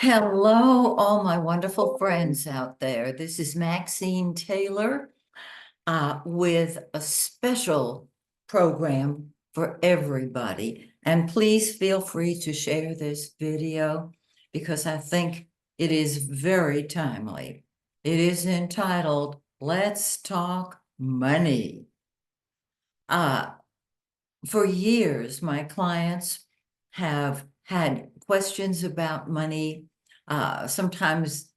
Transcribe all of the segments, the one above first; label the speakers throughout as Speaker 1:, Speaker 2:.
Speaker 1: Hello, all my wonderful friends out there. This is Maxine Taylor with a special program for everybody. And please feel free to share this video because I think it is very timely. It is entitled, Let's Talk Money. Uh, for years, my clients have had questions about money. Sometimes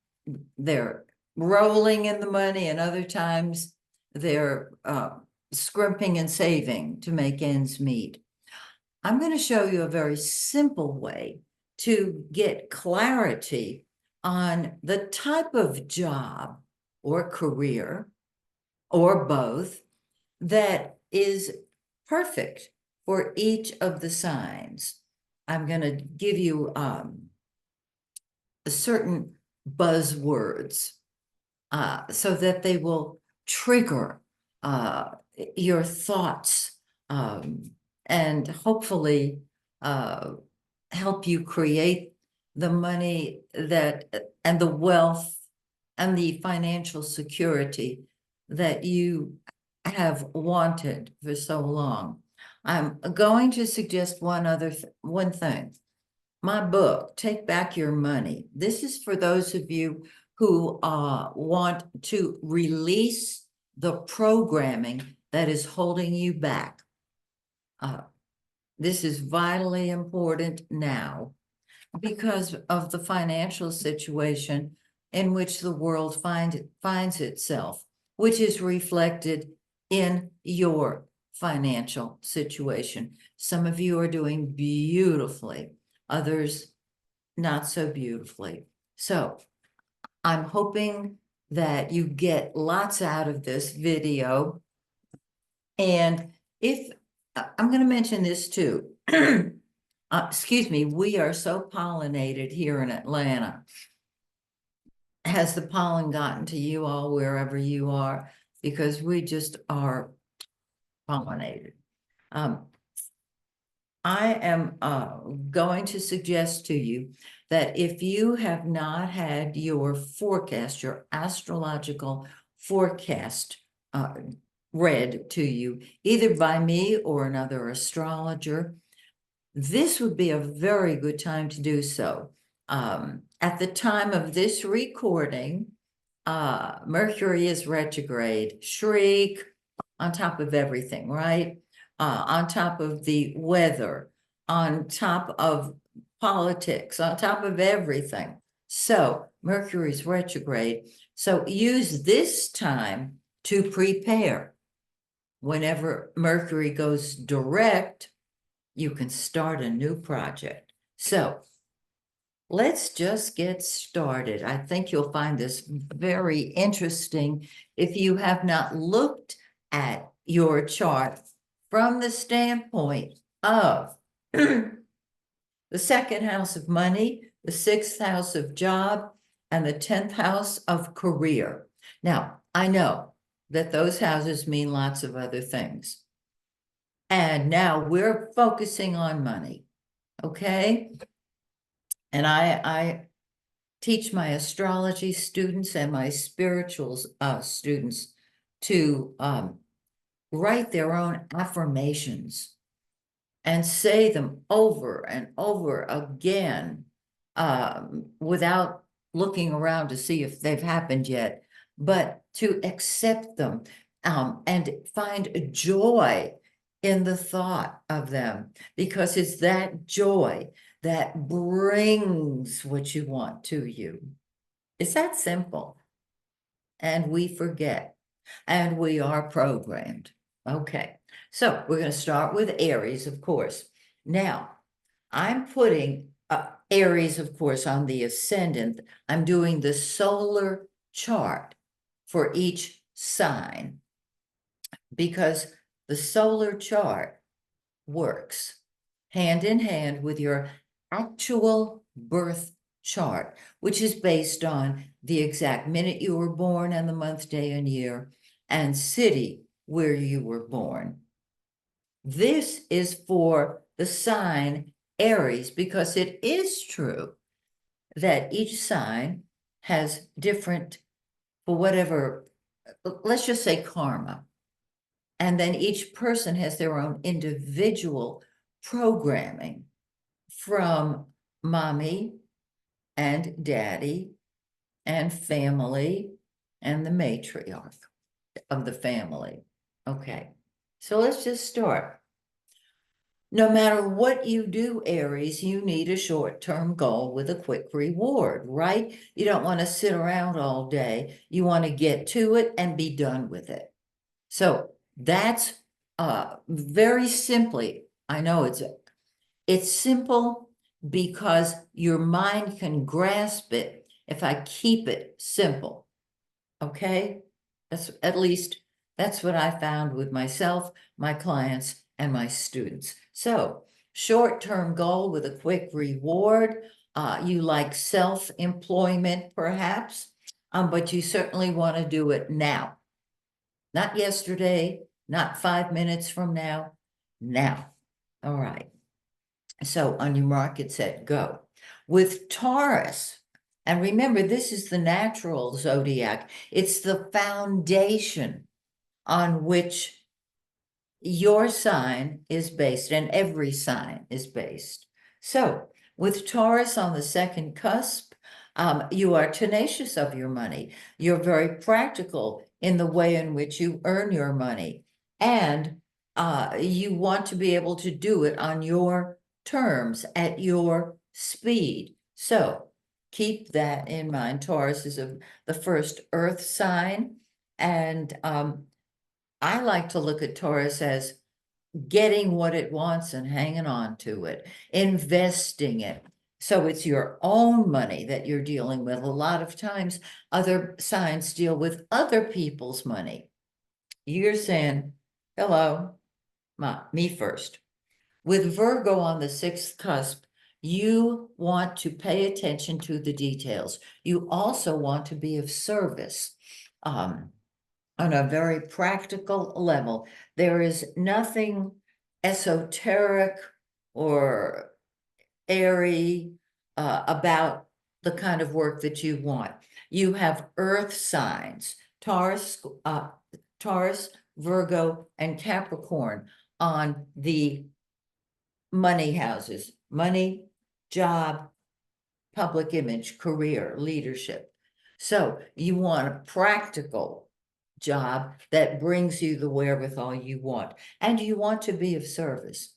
Speaker 1: they're rolling in the money, and other times they're scrimping and saving to make ends meet. I'm going to show you a very simple way to get clarity on the type of job or career or both that is perfect for each of the signs. I'm going to give you certain buzzwords so that they will trigger your thoughts and hopefully help you create the money that and the wealth and the financial security that you have wanted for so long. I'm going to suggest one thing. My book, Take Back Your Money. This is for those of you who want to release the programming that is holding you back. This is vitally important now because of the financial situation in which the world finds itself, which is reflected in your financial situation. Some of you are doing beautifully, others not so beautifully. So I'm hoping that you get lots out of this video. And if I'm going to mention this too, excuse me, we are so pollinated here in Atlanta. Has the pollen gotten to you all wherever you are? Because we just are pollinated. I am going to suggest to you that if you have not had your forecast, your astrological forecast read to you, either by me or another astrologer, this would be a very good time to do so. At the time of this recording, Mercury is retrograde, shriek on top of everything, right? On top of the weather, on top of politics, on top of everything. So Mercury's retrograde. So use this time to prepare. Whenever Mercury goes direct, you can start a new project. So let's just get started. I think you'll find this very interesting if you have not looked at your chart from the standpoint of the second house of money, the sixth house of job, and the 10th house of career. Now, I know that those houses mean lots of other things. And now we're focusing on money, okay? And I teach my astrology students and my spirituals students to write their own affirmations and say them over and over again without looking around to see if they've happened yet, but to accept them and find joy in the thought of them, because it's that joy that brings what you want to you. It's that simple. And we forget, and we are programmed. Okay, so we're going to start with Aries, of course. Now, I'm putting Aries, of course, on the ascendant. I'm doing the solar chart for each sign because the solar chart works hand in hand with your actual birth chart, which is based on the exact minute you were born and the month, day, and year, and city where you were born. This is for the sign Aries because it is true that each sign has different, for whatever, let's just say karma. And then each person has their own individual programming from mommy and daddy and family and the matriarch of the family. Okay, so let's just start. No matter what you do, Aries, you need a short-term goal with a quick reward, right? You don't want to sit around all day. You want to get to it and be done with it. So that's very simply, I know it's simple because your mind can grasp it if I keep it simple. Okay? That's at least that's what I found with myself, my clients, and my students. So, short-term goal with a quick reward. You like self-employment, perhaps, but you certainly want to do it now. Not yesterday, not 5 minutes from now, now. All right. So on your mark, get set, go. With Taurus, and remember, this is the natural zodiac. It's the foundation on which your sign is based, and every sign is based. So with Taurus on the second cusp, you are tenacious of your money. You're very practical in the way in which you earn your money. And you want to be able to do it on your terms, at your speed. So keep that in mind. Taurus is the first earth sign. And I like to look at Taurus as getting what it wants and hanging on to it, investing it. So it's your own money that you're dealing with. A lot of times, other signs deal with other people's money. You're saying, hello, me first. With Virgo on the sixth cusp, you want to pay attention to the details. You also want to be of service. On a very practical level. There is nothing esoteric or airy about the kind of work that you want. You have earth signs, Taurus, Virgo, and Capricorn on the money houses, money, job, public image, career, leadership. So you want a practical job that brings you the wherewithal you want, and you want to be of service.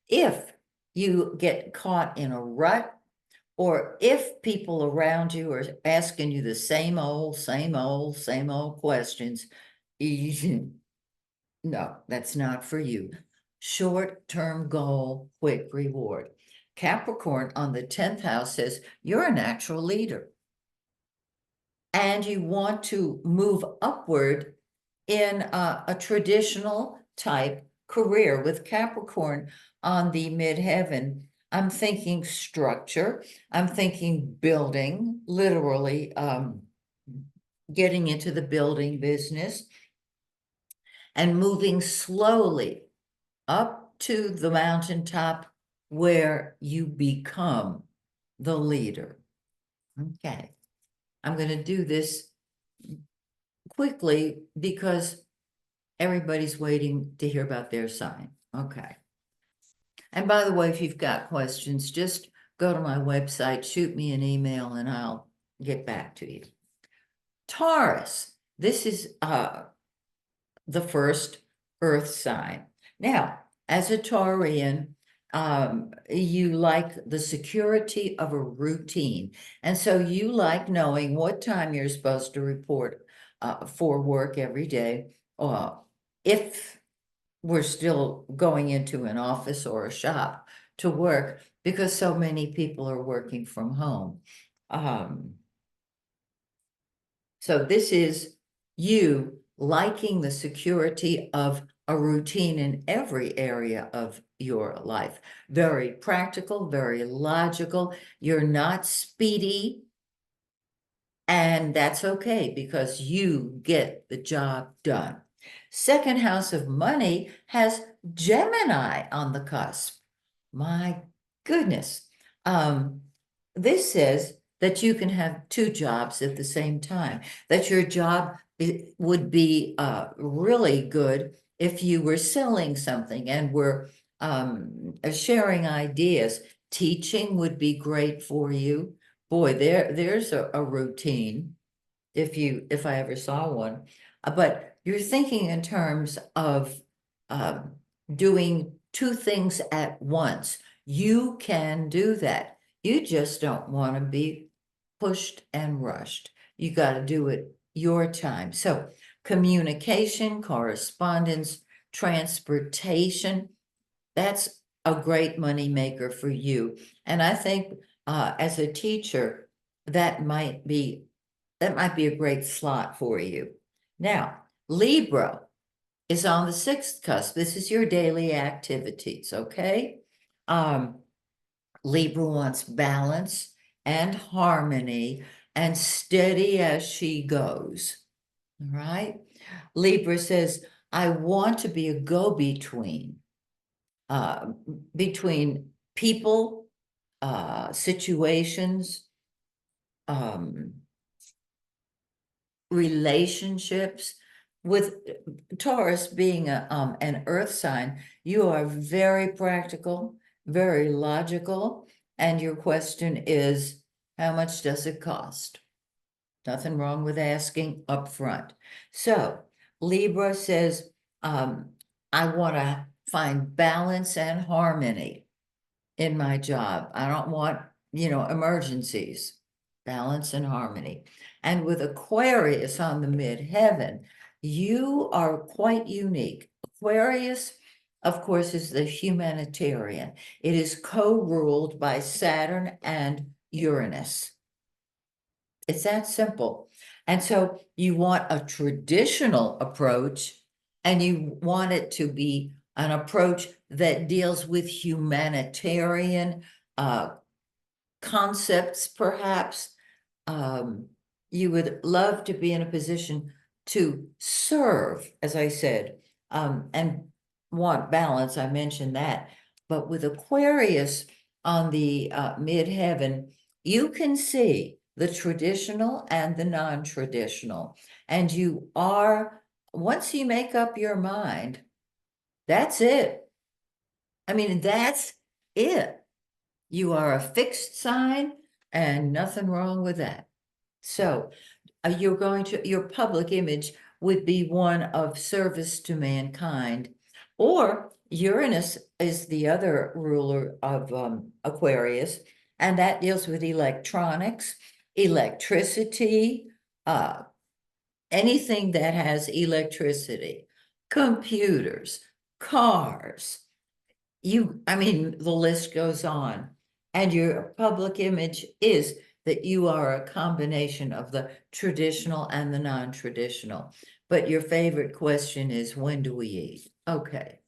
Speaker 1: If you get caught in a rut, or if people around you are asking you the same old, same old, same old questions, no, that's not for you. Short-term goal, quick reward. Capricorn on the 10th house says you're a natural leader and you want to move upward in a traditional type career. With Capricorn on the midheaven, I'm thinking structure, I'm thinking building, literally getting into the building business and moving slowly up to the mountaintop where you become the leader. Okay, I'm going to do this quickly because everybody's waiting to hear about their sign. Okay. And by the way, if you've got questions, just go to my website, shoot me an email, and I'll get back to you. Taurus, this is the first earth sign. Now, as a Taurian, you like the security of a routine. And so you like knowing what time you're supposed to report for work every day. If we're still going into an office or a shop to work, because so many people are working from home. So this is you liking the security of a routine in every area of your life. Very practical, very logical. You're not speedy. And that's okay because you get the job done. Second house of money has Gemini on the cusp. My goodness. This says that you can have two jobs at the same time, that your job would be really good if you were selling something and were sharing ideas. Teaching would be great for you. Boy, there's a routine if I ever saw one. But you're thinking in terms of um, doing two things at once. You can do that. You just don't want to be pushed and rushed. You got to do it your time. So communication, correspondence, transportation, that's a great money maker for you. And I think as a teacher, that might be a great slot for you. Now, Libra is on the sixth cusp. This is your daily activities, okay? Um, Libra wants balance and harmony and steady as she goes. All right. Libra says, I want to be a go-between uh, between people, situations, um, relationships. With Taurus being an earth sign, you are very practical, very logical, and your question is, how much does it cost? Nothing wrong with asking up front. So Libra says, I want to find balance and harmony in my job. I don't want, emergencies, balance and harmony. And with Aquarius on the midheaven, you are quite unique. Aquarius, of course, is the humanitarian. It is co-ruled by Saturn and Uranus. It's that simple. And so you want a traditional approach, and you want it to be an approach that deals with humanitarian uh, concepts, perhaps. Um, you would love to be in a position to serve, as I said, and want balance. I mentioned that. But with Aquarius on the midheaven, you can see the traditional and the non-traditional. And you are, once you make up your mind, that's it. I mean, that's it. You are a fixed sign and nothing wrong with that. So your public image would be one of service to mankind. Or Uranus is the other ruler of Aquarius, and that deals with electronics, electricity, uh, anything that has electricity, computers, cars. I mean, the list goes on. And your public image is that you are a combination of the traditional and the non-traditional. But your favorite question is, when do we eat? Okay.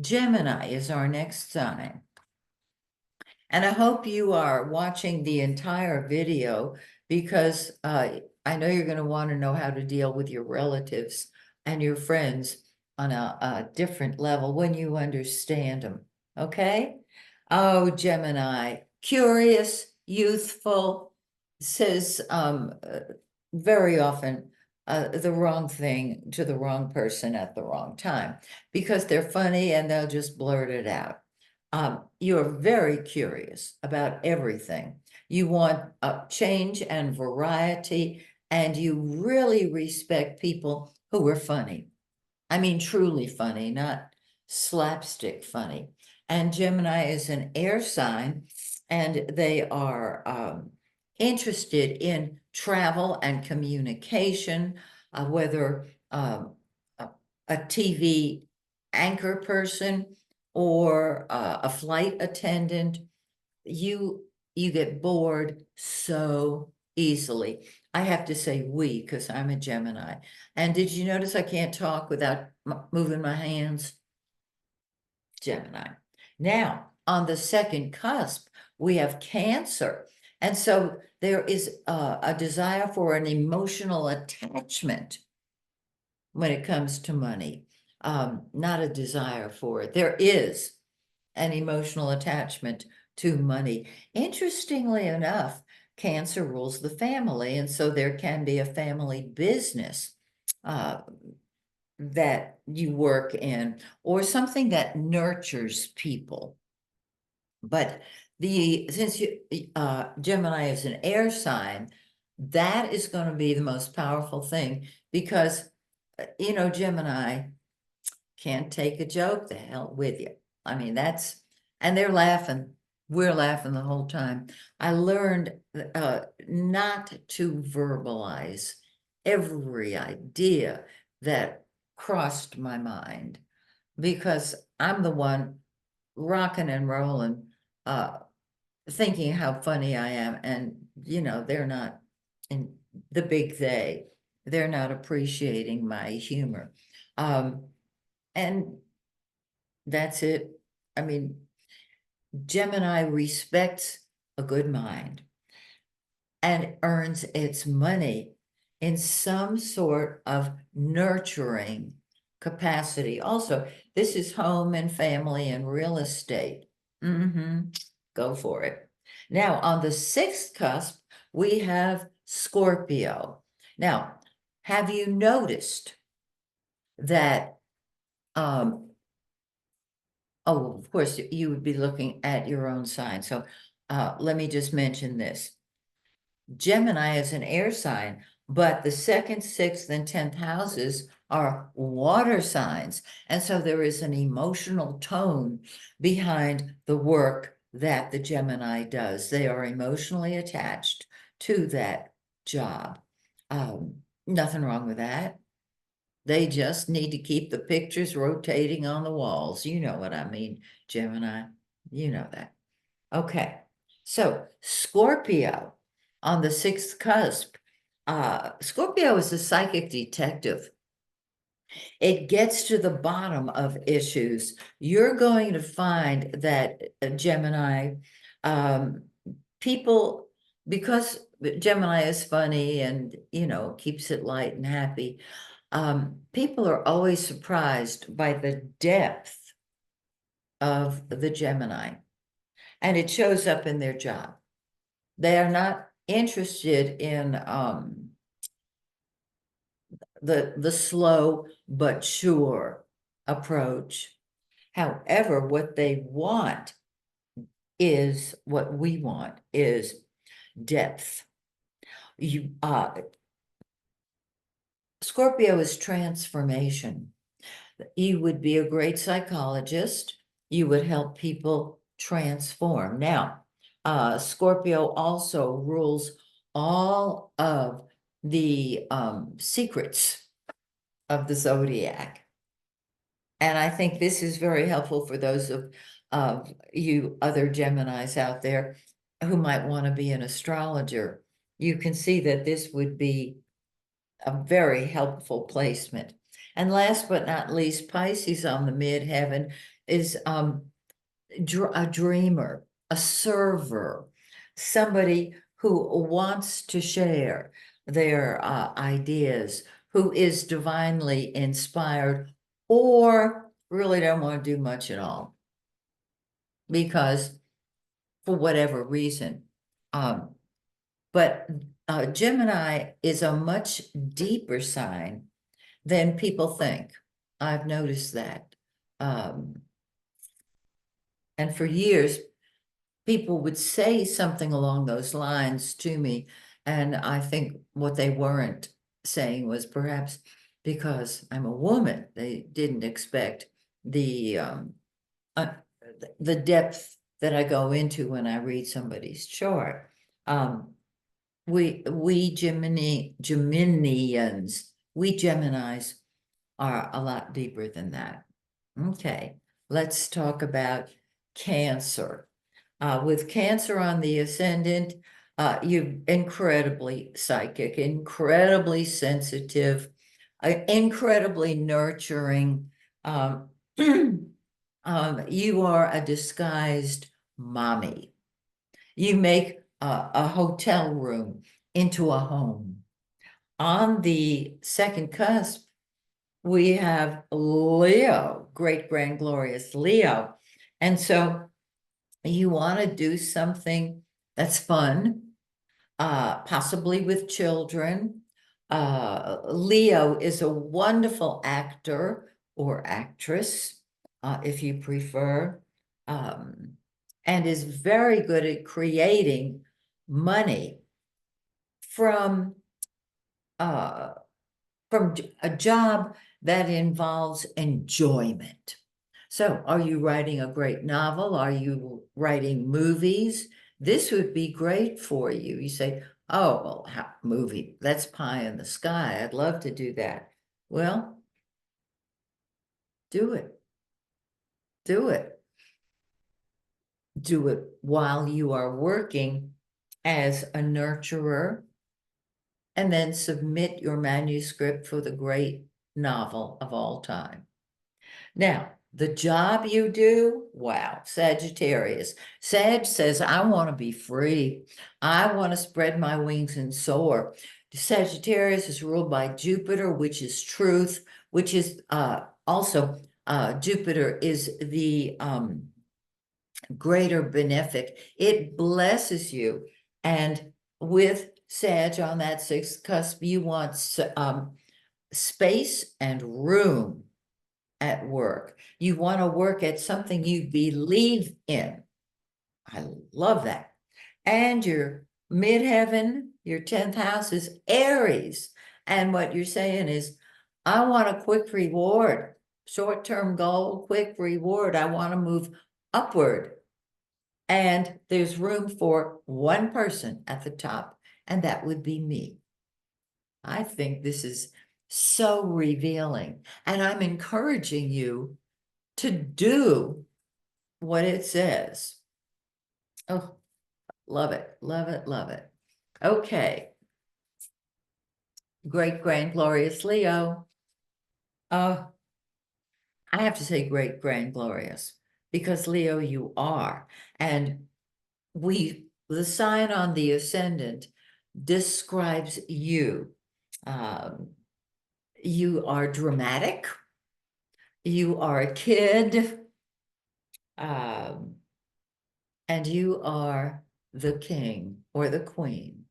Speaker 1: Gemini is our next sign. And I hope you are watching the entire video because I know you're going to want to know how to deal with your relatives and your friends on a different level when you understand them. Okay? Oh, Gemini, curious, youthful, says very often the wrong thing to the wrong person at the wrong time because they're funny and they'll just blurt it out. You're very curious about everything. You want change and variety, and you really respect people who are funny. I mean, truly funny, not slapstick funny. And Gemini is an air sign, and they are interested in travel and communication, whether a, a TV anchor person or a flight attendant. You get bored so easily. I have to say we because I'm a Gemini. And did you notice I can't talk without moving my hands? Gemini. Now, on the second cusp, we have Cancer. And so there is a desire for an emotional attachment when it comes to money, not a desire for it. There is an emotional attachment to money. Interestingly enough, Cancer rules the family, and so there can be a family business that you work in, or something that nurtures people. But since Gemini is an air sign, that is going to be the most powerful thing, because Gemini can't take a joke, the hell with you. I mean, and they're laughing. We're laughing the whole time. I learned not to verbalize every idea that crossed my mind, because I'm the one rocking and rolling, uh, thinking how funny I am. And, they're not in the big they're not appreciating my humor. And that's it. I mean, Gemini respects a good mind and earns its money in some sort of nurturing capacity. Also, this is home and family and real estate. Go for it. Now, on the sixth cusp, we have Scorpio. Now, have you noticed that oh, of course, you would be looking at your own sign. So let me just mention this. Gemini is an air sign, but the second, sixth, and 10th houses are water signs. And so there is an emotional tone behind the work that the Gemini does. They are emotionally attached to that job. Nothing wrong with that. They just need to keep the pictures rotating on the walls. You know what I mean, Gemini. You know that. Okay. So Scorpio on the sixth cusp. Scorpio is a psychic detective. It gets to the bottom of issues. You're going to find that Gemini, people, because Gemini is funny and, keeps it light and happy, people are always surprised by the depth of the Gemini, and it shows up in their job. They are not interested in the slow but sure approach. However, what they want is what we want, is depth. Scorpio is transformation. You would be a great psychologist. You would help people transform. Now, Scorpio also rules all of the secrets of the zodiac. And I think this is very helpful for those of you other Geminis out there who might want to be an astrologer. You can see that this would be a very helpful placement. And last but not least, Pisces on the midheaven is a dreamer, a server, somebody who wants to share their ideas, who is divinely inspired, or really don't want to do much at all because for whatever reason. But Gemini is a much deeper sign than people think. I've noticed that. And for years, people would say something along those lines to me. And I think what they weren't saying was perhaps because I'm a woman, they didn't expect the uh, the depth that I go into when I read somebody's chart. We Geminians, we Geminis are a lot deeper than that. Okay, let's talk about Cancer. With Cancer on the ascendant, you're incredibly psychic, incredibly sensitive, incredibly nurturing. Um, you are a disguised mommy. You make a hotel room into a home. On the second cusp, we have Leo, great grand glorious Leo. And so you want to do something that's fun, possibly with children. Leo is a wonderful actor or actress, if you prefer, and is very good at creating money from uh, a job that involves enjoyment. So, are you writing a great novel? Are you writing movies? This would be great for you. You say, oh, well, movie, that's pie in the sky. I'd love to do that. Well, do it. Do it. Do it while you are working as a nurturer, and then submit your manuscript for the great novel of all time. Now, the job you do, wow, Sagittarius. Sag says, I want to be free. I want to spread my wings and soar. Sagittarius is ruled by Jupiter, which is truth, which is also Jupiter is the greater benefic. It blesses you. And with Sag on that sixth cusp, you want space and room at work. You want to work at something you believe in. I love that. And your midheaven, your 10th house is Aries. And what you're saying is, I want a quick reward, short-term goal, quick reward. I want to move upward. And there's room for one person at the top, and that would be me. I think this is so revealing. And I'm encouraging you to do what it says. Oh, love it, love it, love it. Okay. Great, grand, glorious Leo. I have to say great, grand, glorious, because Leo, you are. And the sign on the ascendant describes you. Um, you are dramatic. You are a kid. Um, and you are the king or the queen,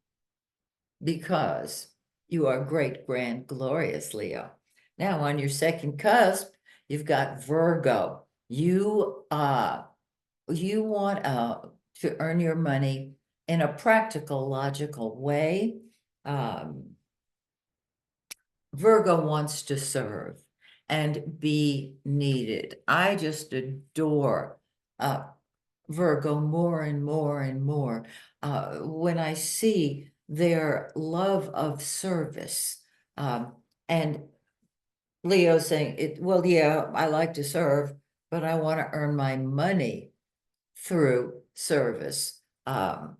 Speaker 1: because you are great, grand, glorious Leo. Now, on your second cusp, you've got Virgo. You want to earn your money in a practical, logical way. Virgo wants to serve and be needed. I just adore Virgo more and more and more when I see their love of service. And Leo saying, well, yeah, I like to serve, but I want to earn my money through service. And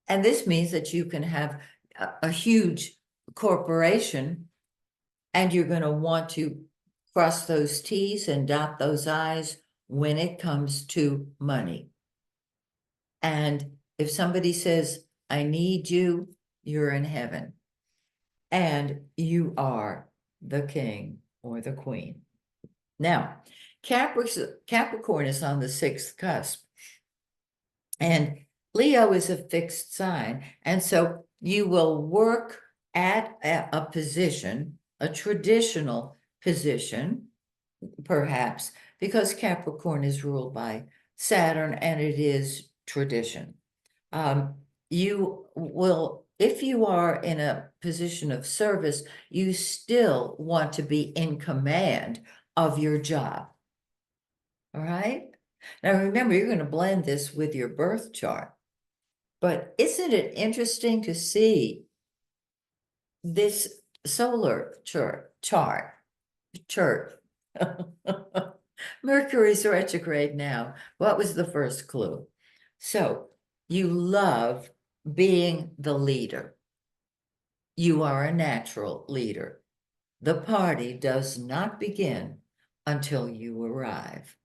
Speaker 1: this means that you can have a huge corporation, and you're going to want to cross those T's and dot those I's when it comes to money. And if somebody says, I need you, you're in heaven. And you are the king or the queen. Now, Capricorn is on the sixth cusp. And Leo is a fixed sign. And so you will work at a position, a traditional position, perhaps, because Capricorn is ruled by Saturn and it is tradition. You will, if you are in a position of service, you still want to be in command of your job. All right? Now remember, you're going to blend this with your birth chart. But isn't it interesting to see this solar chart? Mercury's retrograde now. What was the first clue? So you love being the leader. You are a natural leader. The party does not begin until you arrive.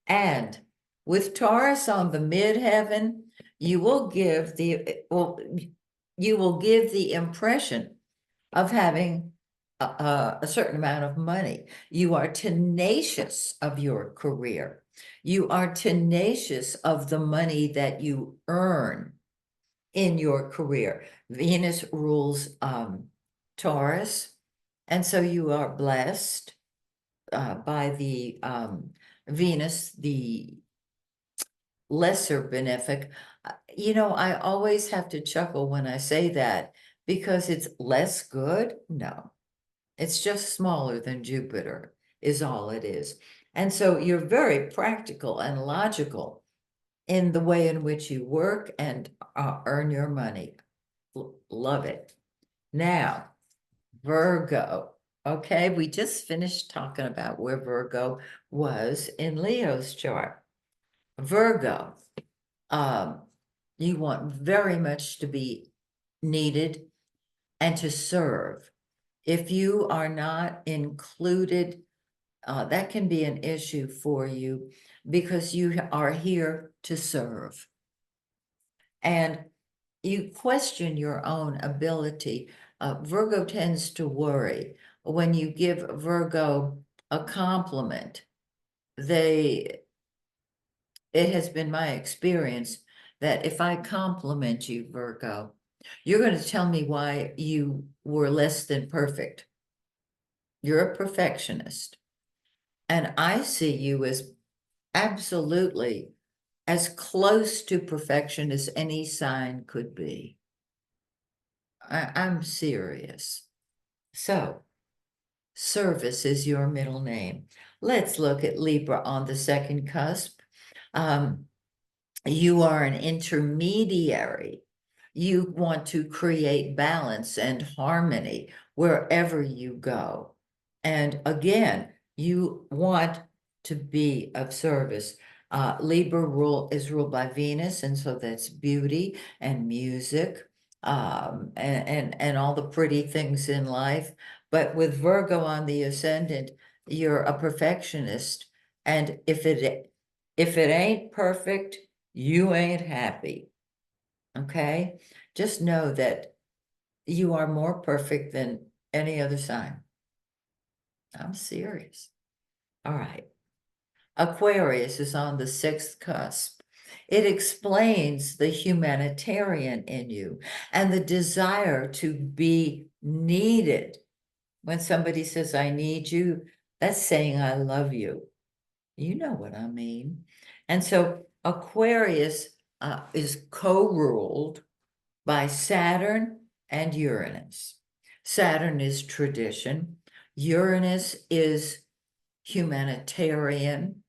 Speaker 1: And with Taurus on the midheaven, you will give the impression of having a certain amount of money. You are tenacious of your career. You are tenacious of the money that you earn. in your career. Venus rules Taurus, and so you are blessed by the Venus, the lesser benefic. You know, I always have to chuckle when I say that because it's less good. No, it's just smaller than Jupiter, is all it is. And so you're very practical and logical in the way in which you work and earn your money. Love it. Now, Virgo. Okay, we just finished talking about where Virgo was in Leo's chart. Virgo, um, you want very much to be needed and to serve. If you are not included, that can be an issue for you because you are here to serve. And you question your own ability. Virgo tends to worry. When you give Virgo a compliment, it has been my experience that if I compliment you, Virgo, you're going to tell me why you were less than perfect. You're a perfectionist. And I see you as absolutely as close to perfection as any sign could be. I'm serious. So, service is your middle name. Let's look at Libra on the second cusp. Um, you are an intermediary. You want to create balance and harmony wherever you go. And again, you want to be of service. Libra is ruled by Venus, and so that's beauty and music, and all the pretty things in life. But with Virgo on the ascendant, you're a perfectionist, and if it ain't perfect, you ain't happy. Okay, just know that you are more perfect than any other sign. I'm serious. All right. Aquarius is on the sixth cusp. It explains the humanitarian in you and the desire to be needed. When somebody says, I need you, that's saying, I love you. You know what I mean. And so Aquarius is co-ruled by Saturn and Uranus. Saturn is tradition. Uranus is humanitarian.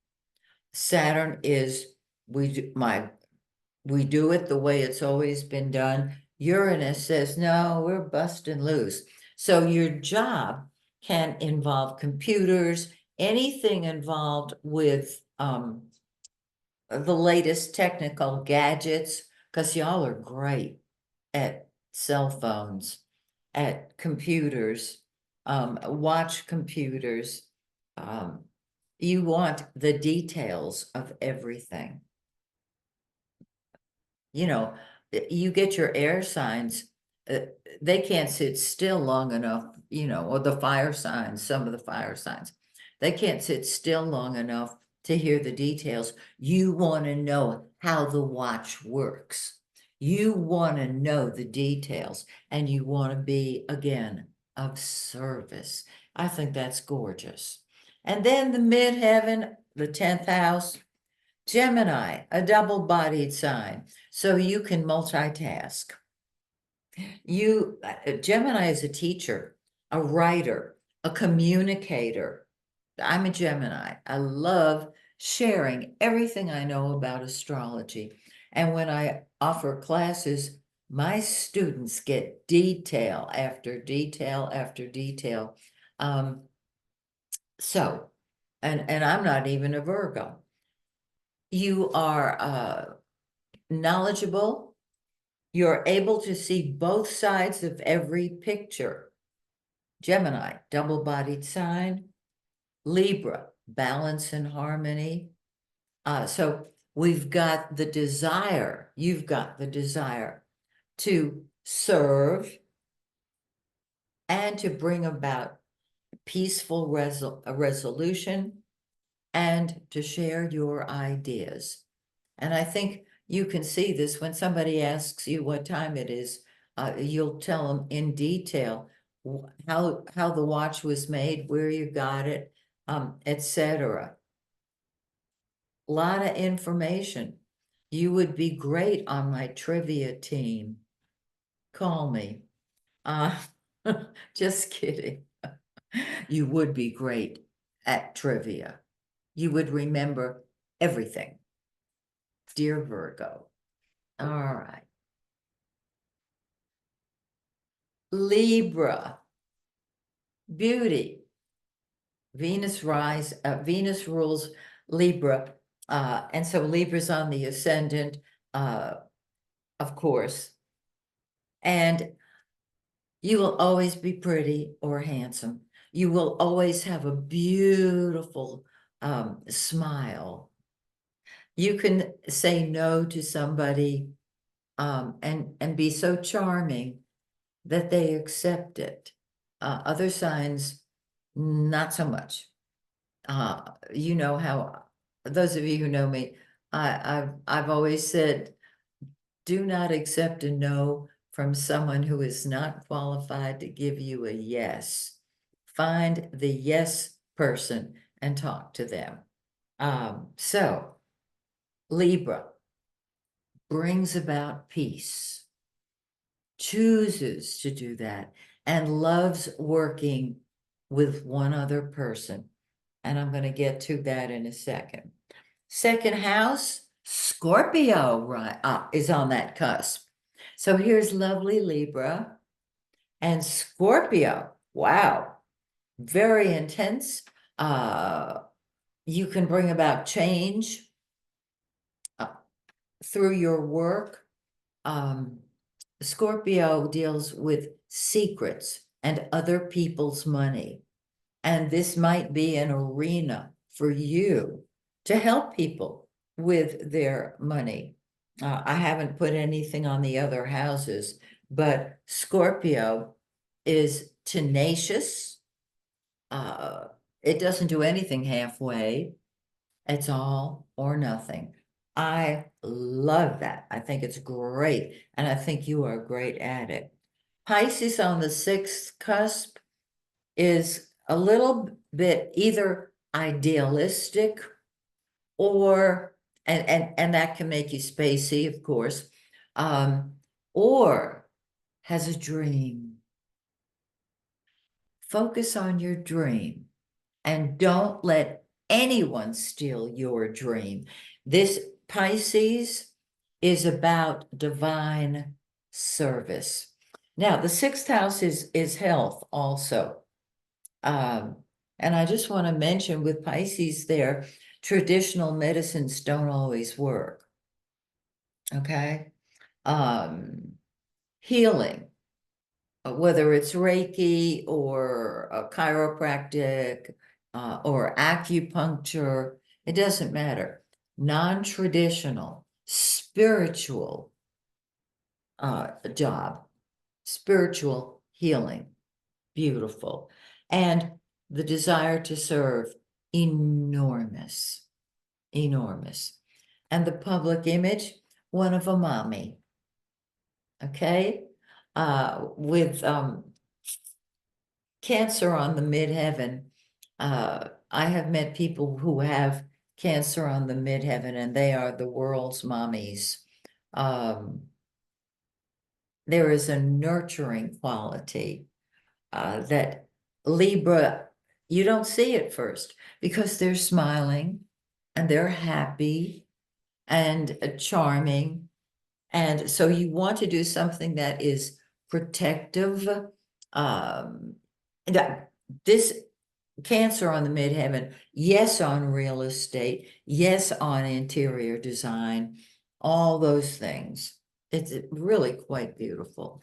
Speaker 1: Saturn is we do it the way it's always been done. Uranus says, no, we're busting loose. So your job can involve computers, anything involved with the latest technical gadgets, because y'all are great at cell phones, at computers, watch computers. You want the details of everything. You know, you get your air signs, they can't sit still long enough, or the fire signs, some of the fire signs, they can't sit still long enough to hear the details. You want to know how the watch works. You want to know the details, and you want to be, again, of service. I think that's gorgeous. And then the midheaven, the 10th house, Gemini, a double-bodied sign, so you can multitask. Gemini is a teacher, a writer, a communicator. I'm a Gemini. I love sharing everything I know about astrology. And when I offer classes, my students get detail after detail after detail. So, and I'm not even a Virgo. You are knowledgeable. You're able to see both sides of every picture. Gemini, double-bodied sign. Libra, balance and harmony. So we've got the desire, you've got the desire to serve and to bring about peaceful resolution and to share your ideas. And I think you can see this when somebody asks you what time it is. You'll tell them in detail how the watch was made, where you got it, etc. A lot of information. You would be great on my trivia team. Call me. Uh, just kidding. You would be great at trivia. You would remember everything. Dear Virgo. All right. Libra. Beauty. Venus rules Libra. And so Libra's on the ascendant, uh, of course. And you will always be pretty or handsome. You will always have a beautiful smile. You can say no to somebody and be so charming that they accept it. Other signs, not so much. You know how, those of you who know me, I've always said, do not accept a no from someone who is not qualified to give you a yes. Find the yes person and talk to them. So Libra brings about peace, chooses to do that, and loves working with one other person. And I'm going to get to that in a second. Second house, Scorpio, right, is on that cusp. So here's lovely Libra and Scorpio. Wow, very intense. You can bring about change uh, through your work. Scorpio deals with secrets and other people's money. And this might be an arena for you to help people with their money. I haven't put anything on the other houses, but Scorpio is tenacious. Uh, it doesn't do anything halfway. It's all or nothing. I love that. I think it's great. And I think you are great at it. Pisces on the sixth cusp is a little bit either idealistic or and that can make you spacey, of course, or has a dream. Focus on your dream and don't let anyone steal your dream. This Pisces is about divine service. Now, the sixth house is health also. Um, and I just want to mention with Pisces there, traditional medicines don't always work. Okay. Healing, whether it's Reiki or a chiropractic or acupuncture, it doesn't matter. Non-traditional, spiritual job, spiritual healing. Beautiful. And the desire to serve, enormous, enormous. And the public image, one of a mommy. Okay. With Cancer on the midheaven, I have met people who have Cancer on the midheaven, and they are the world's mommies. There is a nurturing quality that Libra, you don't see at first because they're smiling and they're happy and charming. And so you want to do something that is protective. That this Cancer on the midheaven, yes, on real estate, yes, on interior design, all those things. It's really quite beautiful.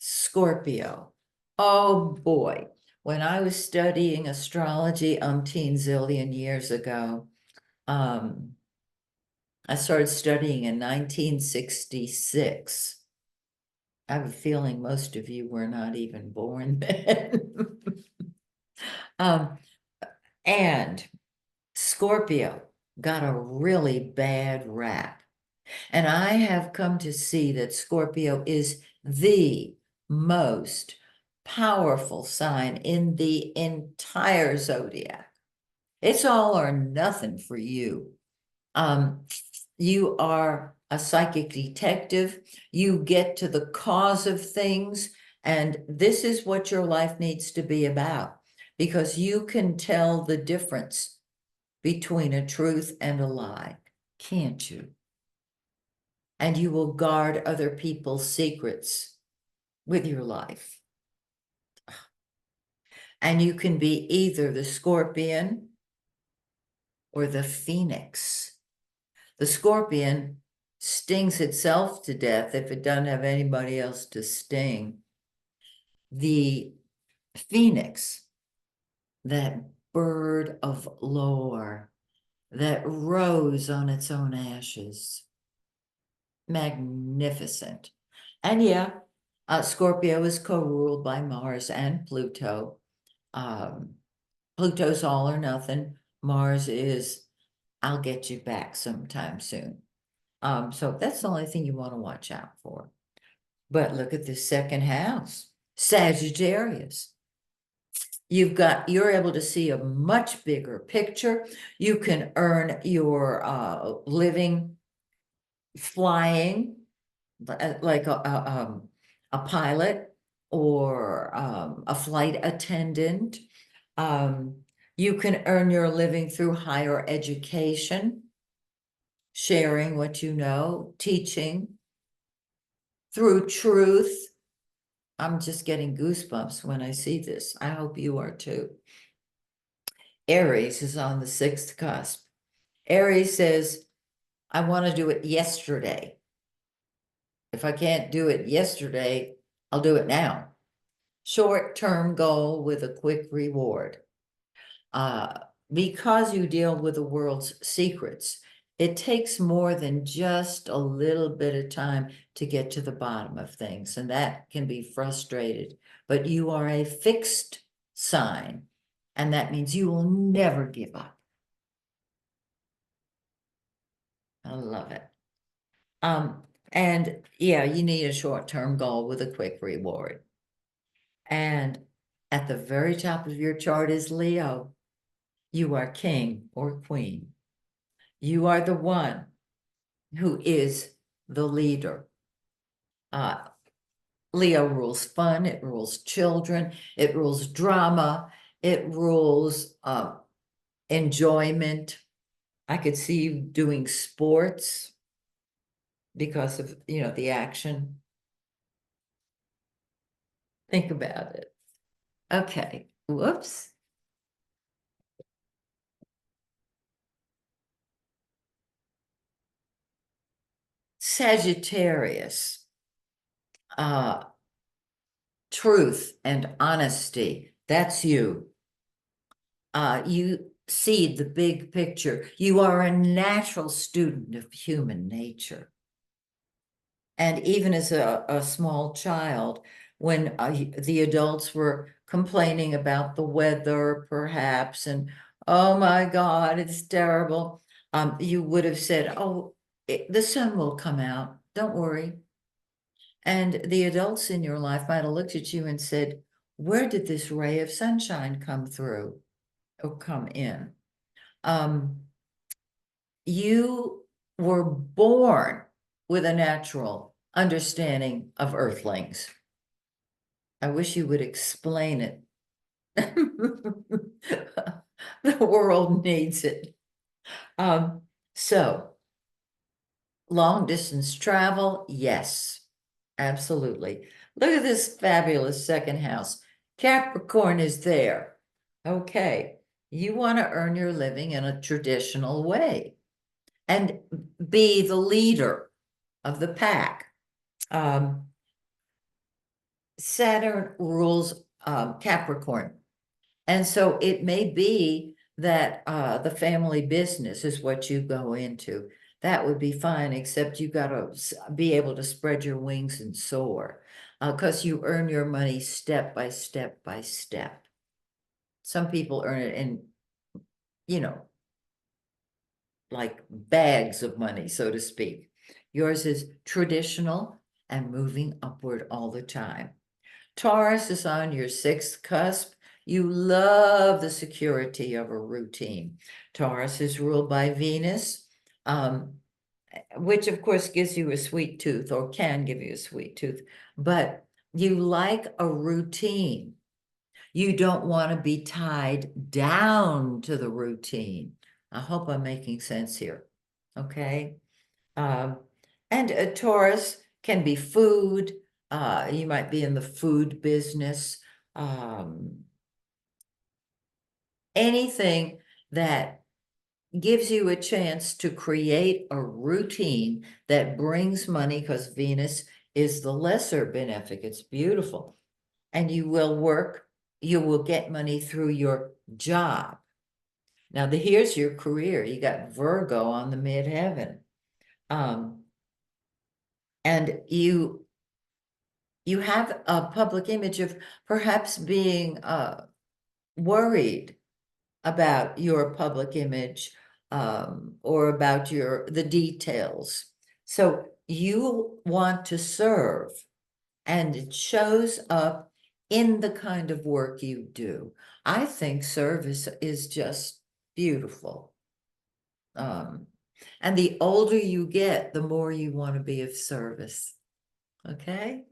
Speaker 1: Scorpio. Oh boy. When I was studying astrology umpteen zillion years ago, I started studying in 1966. I have a feeling most of you were not even born then. um, and Scorpio got a really bad rap And I have come to see that Scorpio is the most powerful sign in the entire zodiac. It's all or nothing for you. Um, you are a psychic detective. You get to the cause of things, and this is what your life needs to be about, because you can tell the difference between a truth and a lie, can't you? And you will guard other people's secrets with your life. And you can be either the scorpion or the phoenix. The scorpion stings itself to death if it doesn't have anybody else to sting. The phoenix, that bird of lore that rose on its own ashes, magnificent. And yeah, Scorpio is co-ruled by Mars and Pluto. Um, Pluto's all or nothing. Mars is, I'll get you back sometime soon. So that's the only thing you want to watch out for. But look at the second house, Sagittarius. You're able to see a much bigger picture. You can earn your living flying, like a pilot or a flight attendant. Um, you can earn your living through higher education, sharing what you know, teaching, through truth. I'm just getting goosebumps when I see this. I hope you are too. Aries is on the sixth cusp. Aries says, I want to do it yesterday. If I can't do it yesterday, I'll do it now. Short-term goal with a quick reward. Uh, because you deal with the world's secrets, it takes more than just a little bit of time to get to the bottom of things, and that can be frustrated. But you are a fixed sign, and that means you will never give up. I love it. And yeah, you need a short-term goal with a quick reward. And at the very top of your chart is Leo. You are king or queen. You are the one who is the leader. Uh, Leo rules fun, it rules children, it rules drama, it rules enjoyment. I could see you doing sports because of, the action. Think about it. Okay, whoops. Sagittarius, uh, truth and honesty, that's you. You see the big picture. You are a natural student of human nature. And even as a small child, when the adults were complaining about the weather, perhaps, and oh my God, it's terrible, you would have said, oh, the sun will come out, don't worry. And the adults in your life might have looked at you and said, where did this ray of sunshine come through or come in? You were born with a natural understanding of earthlings. I wish you would explain it. The world needs it. So long distance travel, yes, absolutely. Look at this fabulous second house. Capricorn is there. Okay, you want to earn your living in a traditional way and be the leader of the pack. Saturn rules Capricorn. And so it may be that the family business is what you go into. That would be fine, except you got to be able to spread your wings and soar, because you earn your money step by step by step. Some people earn it in, you know, like bags of money, so to speak. Yours is traditional and moving upward all the time. Taurus is on your sixth cusp. You love the security of a routine. Taurus is ruled by Venus, which of course gives you a sweet tooth or can give you a sweet tooth, but you like a routine. You don't want to be tied down to the routine. I hope I'm making sense here. Okay. Um, and a Taurus can be food. You might be in the food business. Anything that gives you a chance to create a routine that brings money, because Venus is the lesser benefic. It's beautiful. And you will get money through your job. Now, here's your career. You got Virgo on the midheaven. And you have a public image of perhaps being worried about your public image, or about the details. So you want to serve, and it shows up in the kind of work you do. I think service is just beautiful. And the older you get, the more you want to be of service. Okay?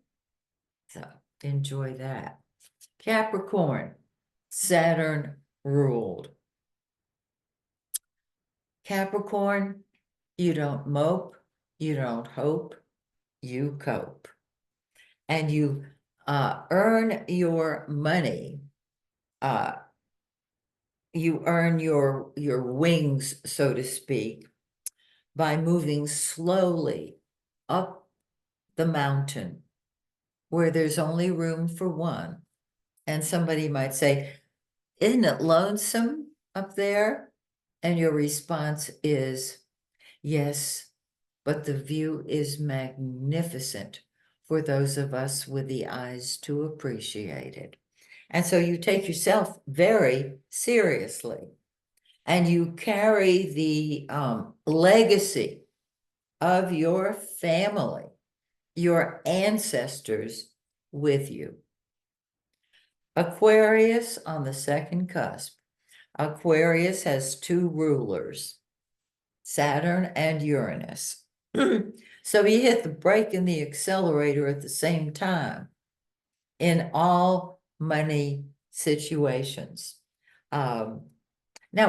Speaker 1: So enjoy that. Capricorn, Saturn ruled. Capricorn, you don't mope, you don't hope, you cope. And you earn your money. You earn your wings, so to speak, by moving slowly up the mountain where there's only room for one. And somebody might say, isn't it lonesome up there? And your response is, yes, but the view is magnificent for those of us with the eyes to appreciate it. And so you take yourself very seriously, and you carry the legacy of your family, your ancestors with you. Aquarius on the second cusp. Aquarius has two rulers, Saturn and Uranus. So you hit the brake and the accelerator at the same time in all money situations. Now,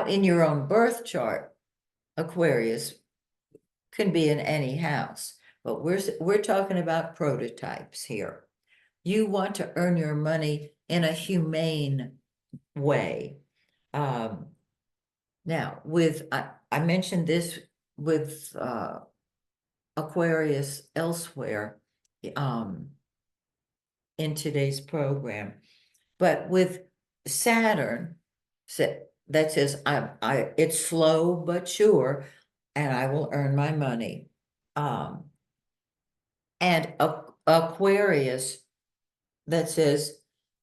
Speaker 1: in your own birth chart, Aquarius can be in any house, but we're talking about prototypes here. You want to earn your money in a humane way. Now, I mentioned this with Aquarius elsewhere in today's program, but with Saturn, that says it's slow but sure, and I will earn my money. And Aquarius that says,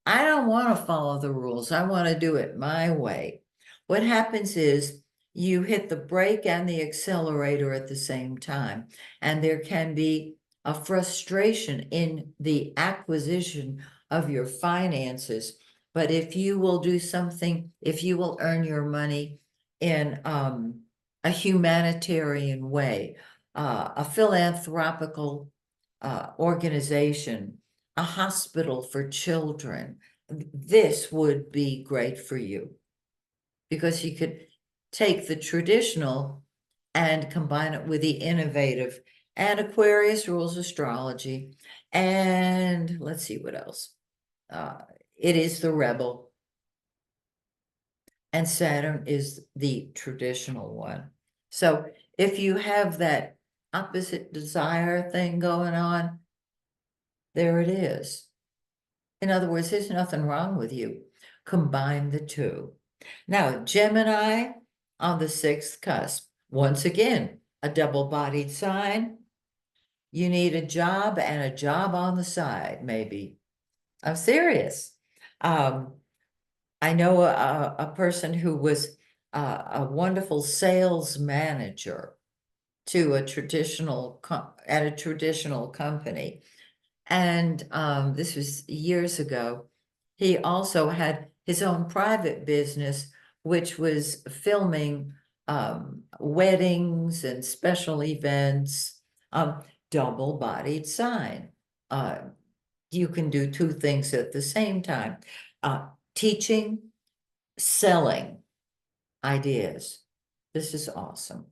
Speaker 1: I don't want to follow the rules. I want to do it my way. What happens is you hit the brake and the accelerator at the same time, and there can be a frustration in the acquisition of your finances. But if you will do something, if you will earn your money in a humanitarian way, a philanthropical organization, a hospital for children, this would be great for you, because you could take the traditional and combine it with the innovative. And Aquarius rules astrology. And let's see what else. It is the rebel. And Saturn is the traditional one. So if you have that opposite desire thing going on, there it is. In other words, there's nothing wrong with you. Combine the two. Now, Gemini on the sixth cusp. Once again, a double-bodied sign. You need a job and a job on the side, maybe. I'm serious. I know a person who was a wonderful sales manager to a at a traditional company. And this was years ago. He also had his own private business, which was filming weddings and special events. Double-bodied sign. You can do two things at the same time. Teaching, selling ideas. This is awesome.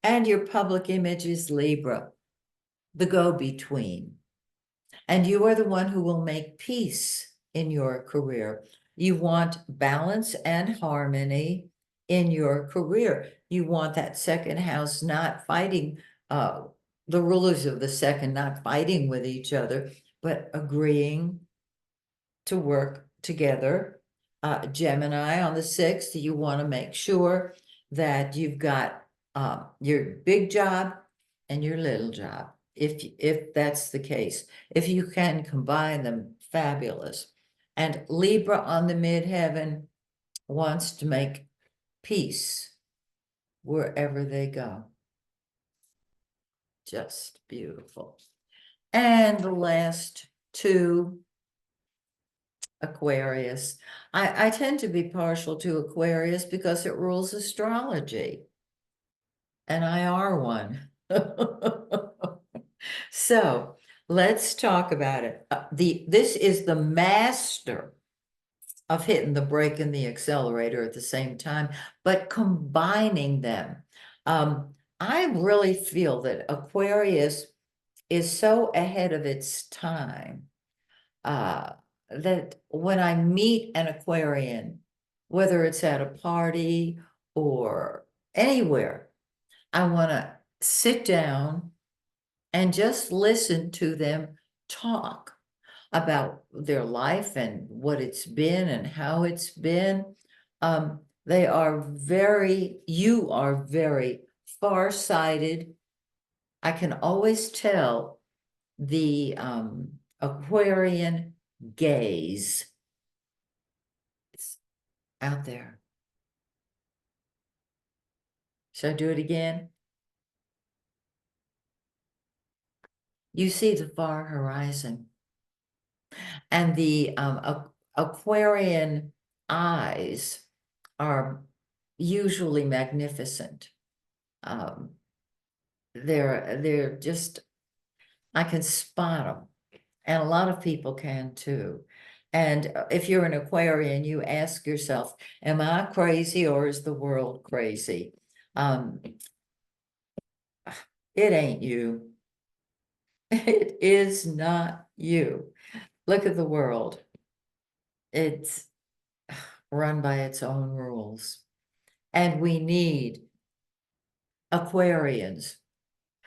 Speaker 1: And your public image is Libra, the go-between. And you are the one who will make peace in your career. You want balance and harmony in your career. You want that second house not fighting, the rulers of the second not fighting with each other, but agreeing to work together. Gemini on the 6th, you want to make sure that you've got your big job and your little job. If that's the case, if you can combine them, fabulous. And Libra on the midheaven wants to make peace wherever they go. Just beautiful. And the last two, Aquarius. I tend to be partial to Aquarius because it rules astrology. And I are one. So let's talk about it. This is the master of hitting the brake and the accelerator at the same time, but combining them. I really feel that Aquarius is so ahead of its time that when I meet an Aquarian, whether it's at a party or anywhere, I want to sit down and just listen to them talk about their life and what it's been and how it's been. You are very far-sighted. I can always tell the Aquarian gaze. It's out there. Should I do it again? You see the far horizon. And the Aquarian eyes are usually magnificent. They're just, I can spot them. And a lot of people can too. And if you're an Aquarian, you ask yourself, am I crazy or is the world crazy? It ain't you. It is not you. Look at the world. It's run by its own rules. And we need Aquarians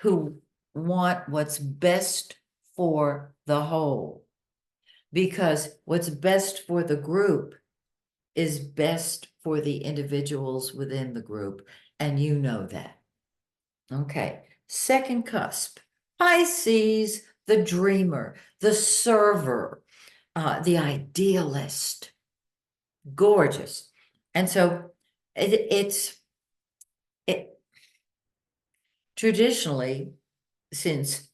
Speaker 1: who want what's best for the whole. Because what's best for the group is best for the individuals within the group. And you know that. Okay, second cusp, Pisces, the dreamer, the server, the idealist, gorgeous. And so it's traditionally, since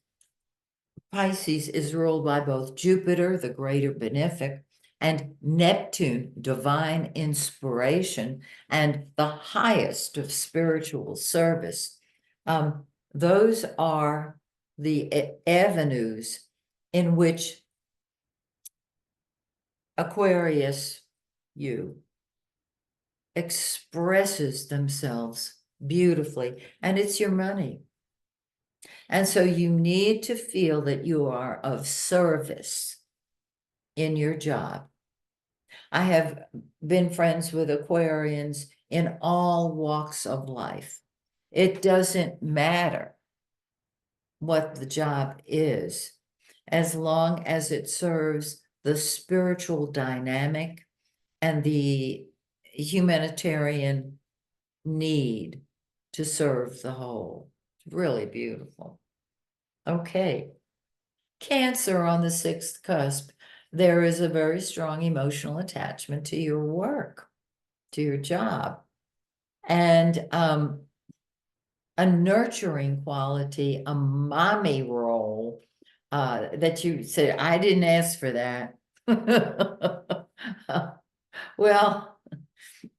Speaker 1: Pisces is ruled by both Jupiter, the greater benefic, and Neptune, divine inspiration, and the highest of spiritual service. Those are the avenues in which Aquarius, you, expresses themselves beautifully, and it's your money. And so you need to feel that you are of service in your job. I have been friends with Aquarians in all walks of life. It doesn't matter what the job is, as long as it serves the spiritual dynamic and the humanitarian need to serve the whole. It's really beautiful. Okay. Cancer on the 6th cusp. There is a very strong emotional attachment to your work, to your job. And a nurturing quality, a mommy role, that you said, I didn't ask for that. Well,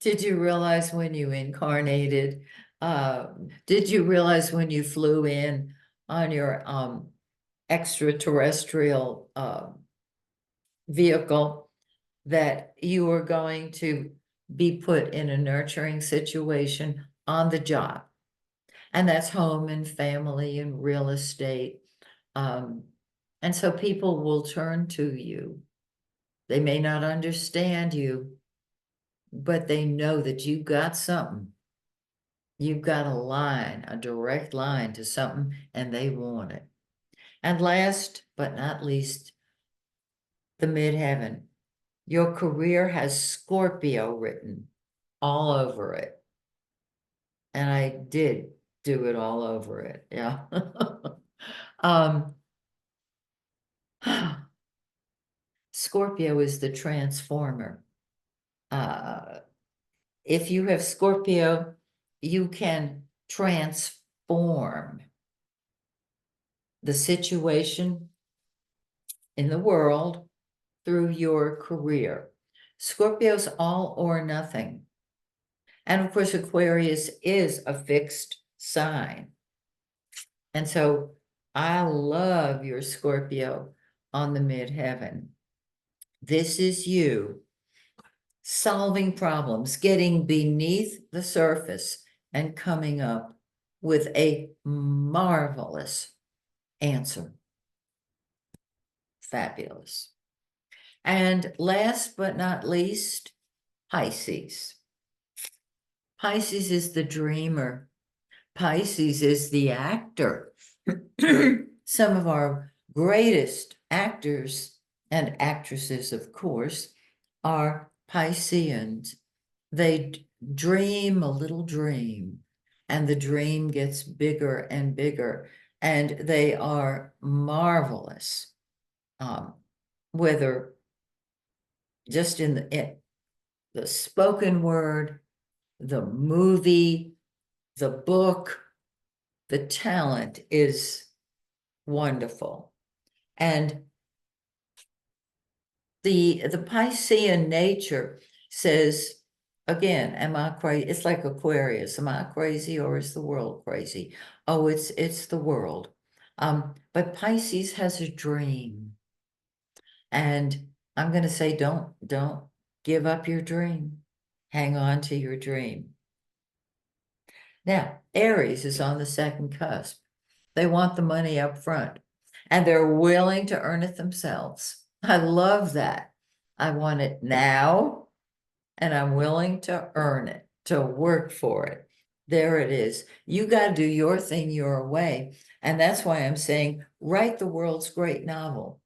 Speaker 1: did you realize when you incarnated? Did you realize when you flew in on your extraterrestrial vehicle that you were going to be put in a nurturing situation on the job? And that's home and family and real estate. And so people will turn to you. They may not understand you, but they know that you've got something. You've got a line, a direct line to something, and they want it. And last but not least, the midheaven. Your career has Scorpio written all over it. And I did do it all over it. Yeah. um, Scorpio is the transformer. If you have Scorpio, you can transform the situation in the world through your career. Scorpio's all or nothing. And of course, Aquarius is a fixed sign. And so I love your Scorpio on the midheaven. This is you solving problems, getting beneath the surface and coming up with a marvelous answer. Fabulous. And last but not least, Pisces. Pisces is the dreamer. Pisces is the actor. Some of our greatest actors and actresses, of course, are Pisceans. They dream a little dream, and the dream gets bigger and bigger, and they are marvelous. Whether just in the spoken word, the movie, the book, the talent is wonderful. And the Piscean nature says, again, am I crazy? It's like Aquarius. Am I crazy or is the world crazy? Oh, it's the world. But Pisces has a dream. And I'm going to say, don't give up your dream. Hang on to your dream. Now, Aries is on the second cusp. They want the money up front and they're willing to earn it themselves. I love that. I want it now and I'm willing to earn it, to work for it. There it is. You got to do your thing your way. And that's why I'm saying write the world's great novel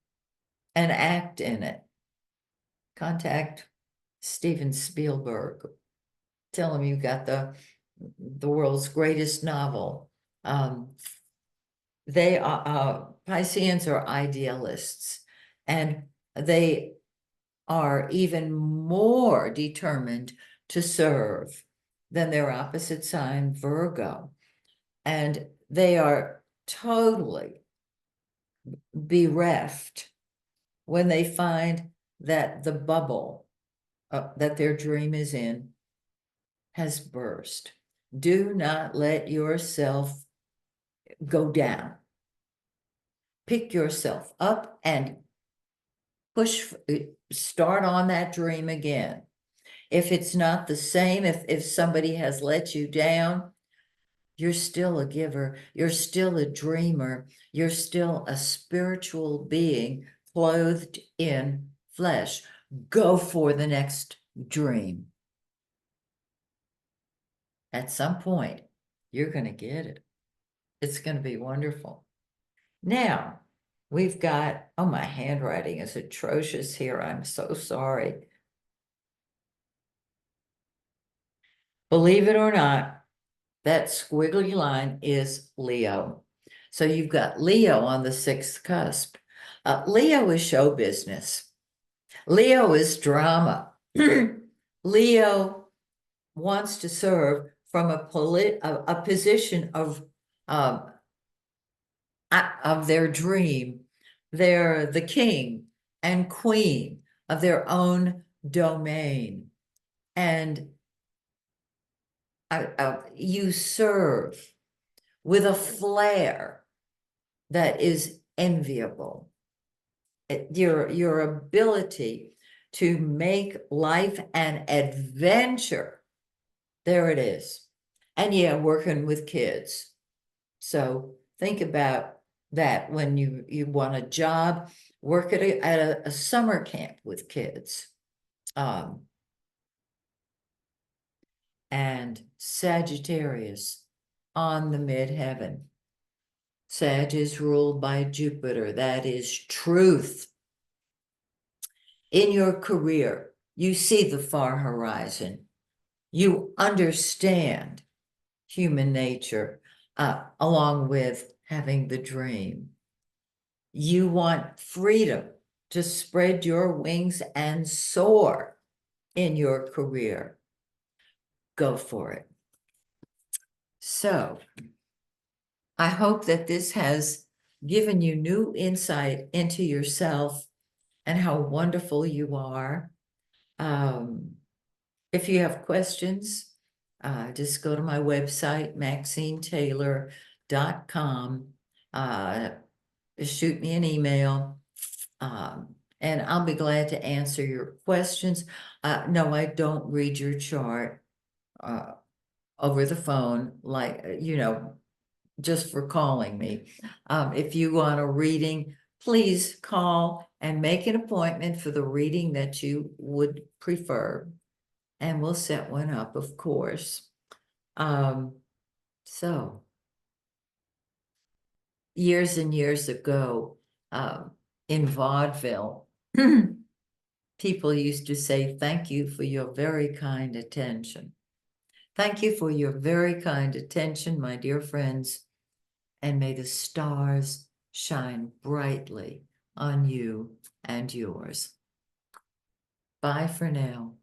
Speaker 1: and act in it. Contact Steven Spielberg. Tell him you got the world's greatest novel. They are Pisceans are idealists, and they are even more determined to serve than their opposite sign, Virgo. And they are totally bereft when they find that the bubble that their dream is in has burst. Do not let yourself go down. Pick yourself up and start on that dream again. If it's not the same, if somebody has let you down, you're still a giver. You're still a dreamer. You're still a spiritual being clothed in flesh. Go for the next dream. At some point, you're going to get it. It's going to be wonderful. Now, we've got, oh, my handwriting is atrocious here. I'm so sorry. Believe it or not, that squiggly line is Leo. So you've got Leo on the sixth cusp. Leo is show business. Leo is drama. Leo wants to serve from a position of their dream. They're the king and queen of their own domain. And you serve with a flair that is enviable. Your ability to make life an adventure. There it is. And yeah, working with kids. So think about that when you want a job, work at a summer camp with kids. And Sagittarius on the midheaven. Sag is ruled by Jupiter. That is truth. In your career, you see the far horizon. You understand human nature, along with having the dream. You want freedom to spread your wings and soar in your career. Go for it. So, I hope that this has given you new insight into yourself and how wonderful you are. If you have questions, just go to my website, MaxineTaylor.com. Shoot me an email, and I'll be glad to answer your questions. No, I don't read your chart over the phone, like, just for calling me. If you want a reading, please call and make an appointment for the reading that you would prefer. And we'll set one up, of course. So years and years ago, in vaudeville, people used to say, "Thank you for your very kind attention." Thank you for your very kind attention, my dear friends, and may the stars shine brightly on you and yours. Bye for now.